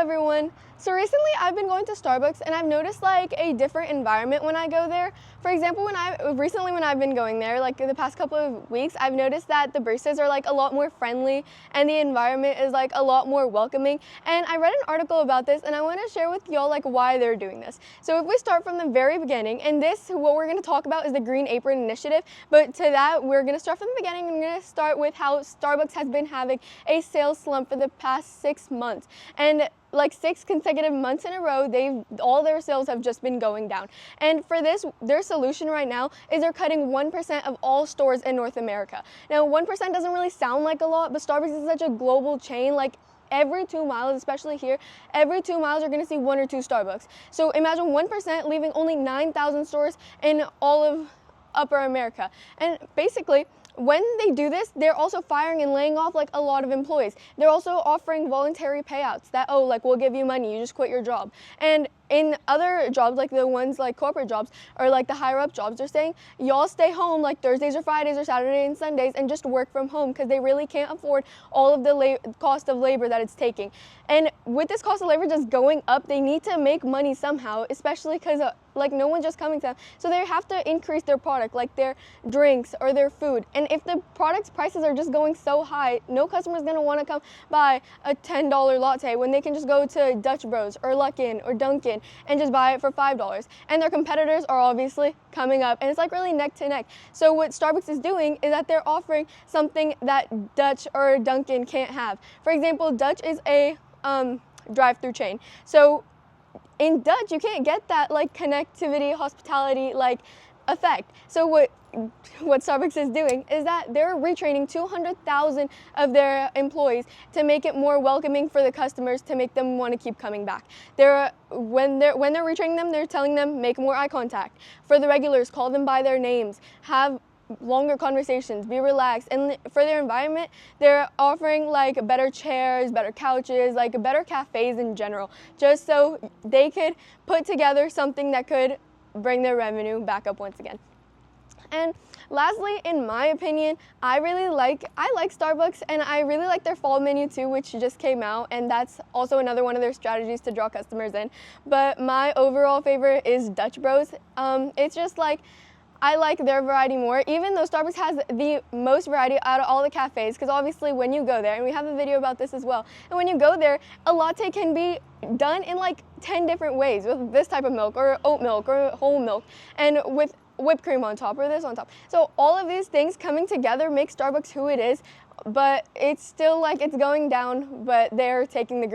everyone. So recently I've been going to Starbucks and I've noticed like a different environment when I go there. For example, when I've been going there, like the past couple of weeks, I've noticed that the baristas are like a lot more friendly and the environment is like a lot more welcoming. And I read an article about this and I want to share with y'all like why they're doing this. So if we start from the very beginning, and what we're going to talk about is the Green Apron Initiative, but to that we're going to start from the beginning. I'm going to start with how Starbucks has been having a sales slump for the past 6 months. And like 6 consecutive months in a row, all their sales have just been going down. And for this, their solution right now is they're cutting 1% of all stores in North America. Now, 1% doesn't really sound like a lot, but Starbucks is such a global chain. Like every 2 miles, especially here, every 2 miles you're going to see 1 or 2 Starbucks. So imagine 1% leaving only 9,000 stores in all of Upper America. And basically, when they do this, they're also firing and laying off like a lot of employees. They're also offering voluntary payouts that, oh, like we'll give you money, you just quit your job. And in other jobs, like the ones like corporate jobs or like the higher up jobs, they're saying y'all stay home like Thursdays or Fridays or Saturdays and Sundays and just work from home because they really can't afford all of the cost of labor that it's taking. And with this cost of labor just going up, they need to make money somehow, especially because like no one's just coming to them. So they have to increase their product, like their drinks or their food. And if the product's prices are just going so high, no customer is going to want to come buy a $10 latte when they can just go to Dutch Bros or Luckin or Dunkin' and just buy it for $5. And their competitors are obviously coming up, and it's like really neck to neck. So what Starbucks is doing is that they're offering something that Dutch or Dunkin' can't have. For example, Dutch is a drive-through chain. So in Dutch, you can't get that like connectivity, hospitality like effect. So what Starbucks is doing is that they're retraining 200,000 of their employees to make it more welcoming for the customers, to make them want to keep coming back. When they're retraining them, they're telling them make more eye contact. For the regulars, call them by their names, have longer conversations, be relaxed. And for their environment, they're offering like better chairs, better couches, like better cafes in general, just so they could put together something that could bring their revenue back up once again. And lastly, in my opinion, I like Starbucks, and I really like their fall menu too, which just came out, and that's also another one of their strategies to draw customers in. But my overall favorite is Dutch Bros. It's just like I like their variety more, even though Starbucks has the most variety out of all the cafes, because obviously when you go there, and we have a video about this as well, and when you go there, a latte can be done in like 10 different ways with this type of milk or oat milk or whole milk, and with whipped cream on top or this on top. So all of these things coming together make Starbucks who it is, but it's still like it's going down, but they're taking the green